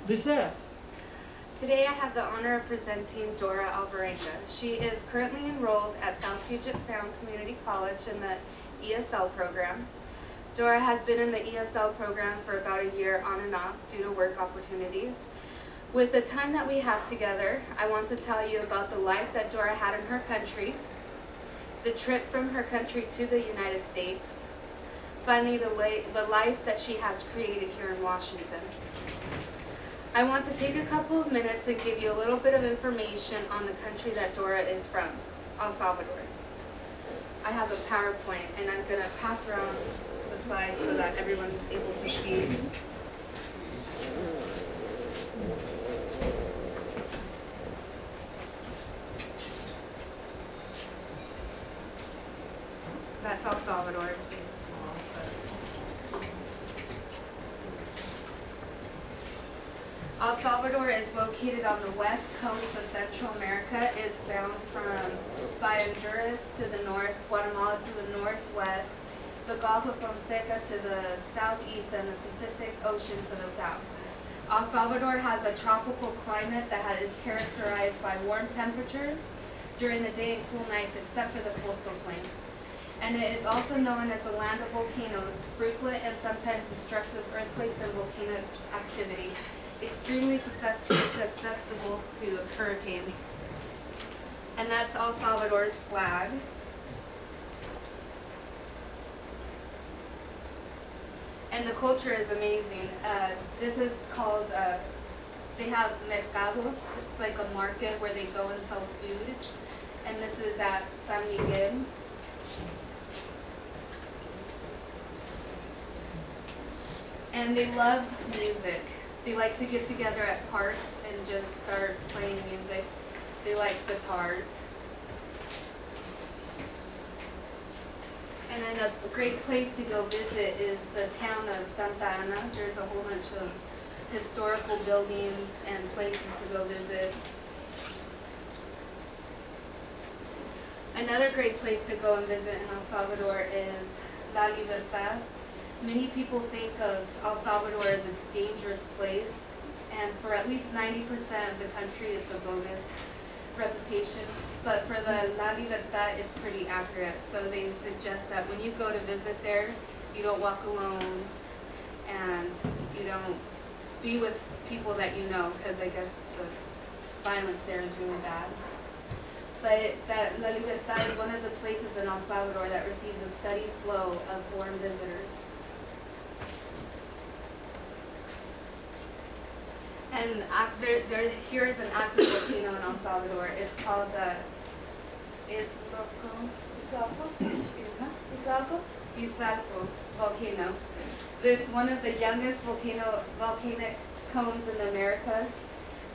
Lissette. Today I have the honor of presenting Dora Alvarenga. She is currently enrolled at South Puget Sound Community College in the ESL program. Dora has been in the ESL program for about a year on and off due to work opportunities. With the time that we have together, I want to tell you about the life that Dora had in her country, the trip from her country to the United States, finally the life that she has created here in Washington. I want to take a couple of minutes and give you a little bit of information on the country that Dora is from, El Salvador. I have a PowerPoint and I'm going to pass around the slides so that everyone is able to see. That's El Salvador. It's pretty small, but El Salvador is located on the west coast of Central America. It's bound by Honduras to the north, Guatemala to the northwest, the Gulf of Fonseca to the southeast, and the Pacific Ocean to the south. El Salvador has a tropical climate that is characterized by warm temperatures during the day and cool nights, except for the coastal plain. And it is also known as the land of volcanoes, frequent and sometimes destructive earthquakes and volcanic activity, extremely susceptible to hurricanes. And that's El Salvador's flag. And the culture is amazing. This is called, they have mercados. It's like a market where they go and sell food. And this is at San Miguel. And they love music. They like to get together at parks and just start playing music. They like guitars. And then a great place to go visit is the town of Santa Ana. There's a whole bunch of historical buildings and places to go visit. Another great place to go and visit in El Salvador is La Libertad. Many people think of El Salvador as a dangerous place, and for at least 90% of the country, it's a bogus reputation. But for the La Libertad, it's pretty accurate. So they suggest that when you go to visit there, you don't walk alone, and you don't be with people that you know, because I guess the violence there is really bad. But that La Libertad is one of the places in El Salvador that receives a steady flow of foreign visitors. And here is an active volcano in El Salvador. It's called the Izalco volcano. It's one of the youngest volcanic cones in the Americas.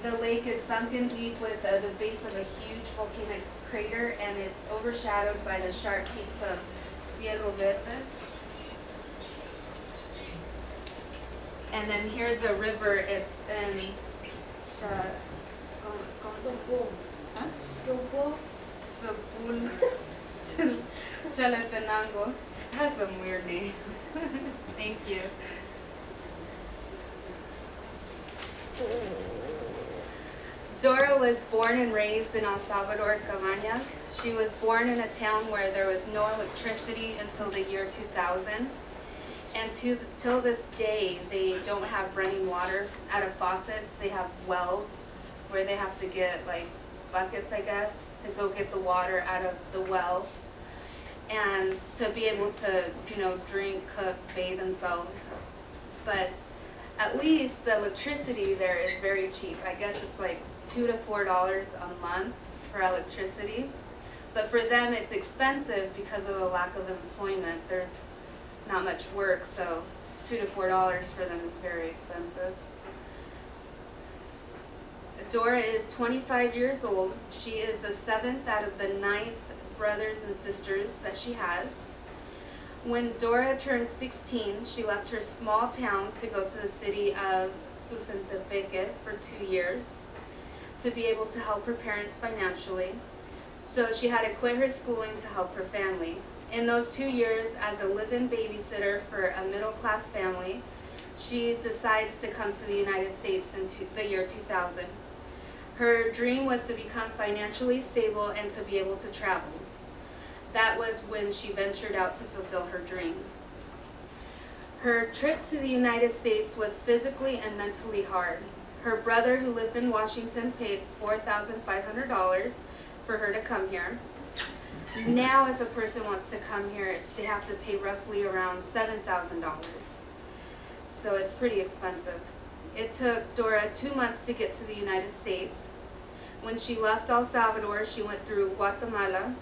The lake is sunken deep with the base of a huge volcanic crater, and it's overshadowed by the sharp peaks of Cerro Verde. And then here's a river. It's in Chalatenango. Has some weird names. Thank you. Dora was born and raised in El Salvador, Cabañas. She was born in a town where there was no electricity until the year 2000. And till this day, they don't have running water out of faucets. They have wells where they have to get like buckets, I guess, to go get the water out of the well. And to be able to, drink, cook, bathe themselves. But at least the electricity there is very cheap. I guess it's like $2 to $4 a month for electricity. But for them, it's expensive because of the lack of employment. There's not much work, so $2 to $4 for them is very expensive. Dora is 25 years old. She is the 7th out of the 9 brothers and sisters that she has. When Dora turned 16, she left her small town to go to the city of Susentepeque for 2 years to be able to help her parents financially. So she had to quit her schooling to help her family. In those 2 years, as a live-in babysitter for a middle-class family, she decides to come to the United States in the year 2000. Her dream was to become financially stable and to be able to travel. That was when she ventured out to fulfill her dream. Her trip to the United States was physically and mentally hard. Her brother, who lived in Washington, paid $4,500 for her to come here. Now, if a person wants to come here, they have to pay roughly around $7,000. So it's pretty expensive. It took Dora 2 months to get to the United States. When she left El Salvador, she went through Guatemala,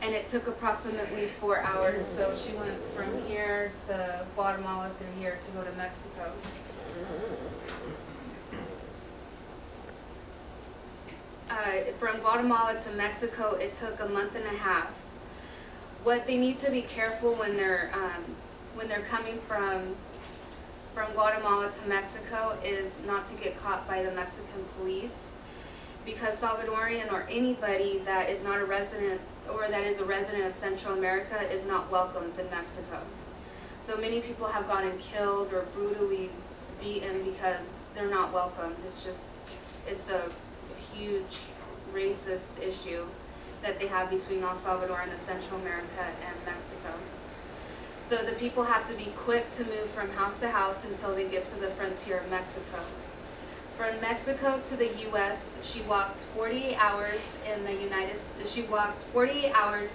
and it took approximately 4 hours. So she went from here to Guatemala through here to go to Mexico. From Guatemala to Mexico, it took a month and a half. What they need to be careful when they're coming from Guatemala to Mexico is not to get caught by the Mexican police, because Salvadorian or anybody that is not a resident or that is a resident of Central America is not welcomed in Mexico. So many people have gotten killed or brutally beaten because they're not welcomed. It's a huge racist issue that they have between El Salvador and the Central America and Mexico. So the people have to be quick to move from house to house until they get to the frontier of Mexico. From Mexico to the U.S., she walked 48 hours in the United States. She walked 48 hours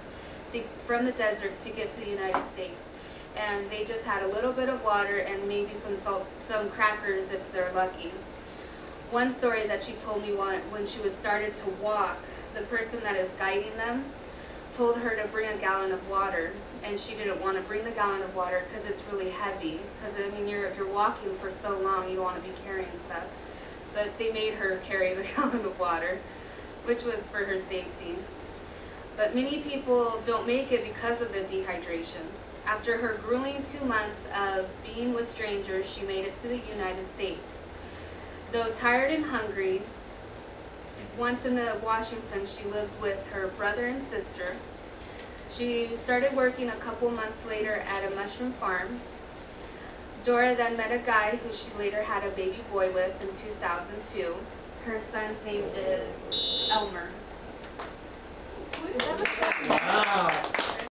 from the desert to get to the United States. And they just had a little bit of water and maybe some salt, some crackers if they're lucky. One story that she told me when she was started to walk, the person that is guiding them told her to bring a gallon of water, and she didn't want to bring the gallon of water because it's really heavy. Because I mean, you're walking for so long, you don't want to be carrying stuff. But they made her carry the gallon of water, which was for her safety. But many people don't make it because of the dehydration. After her grueling 2 months of being with strangers, she made it to the United States. Though tired and hungry, once in Washington, she lived with her brother and sister. She started working a couple months later at a mushroom farm. Dora then met a guy who she later had a baby boy with in 2002. Her son's name is Elmer. Wow.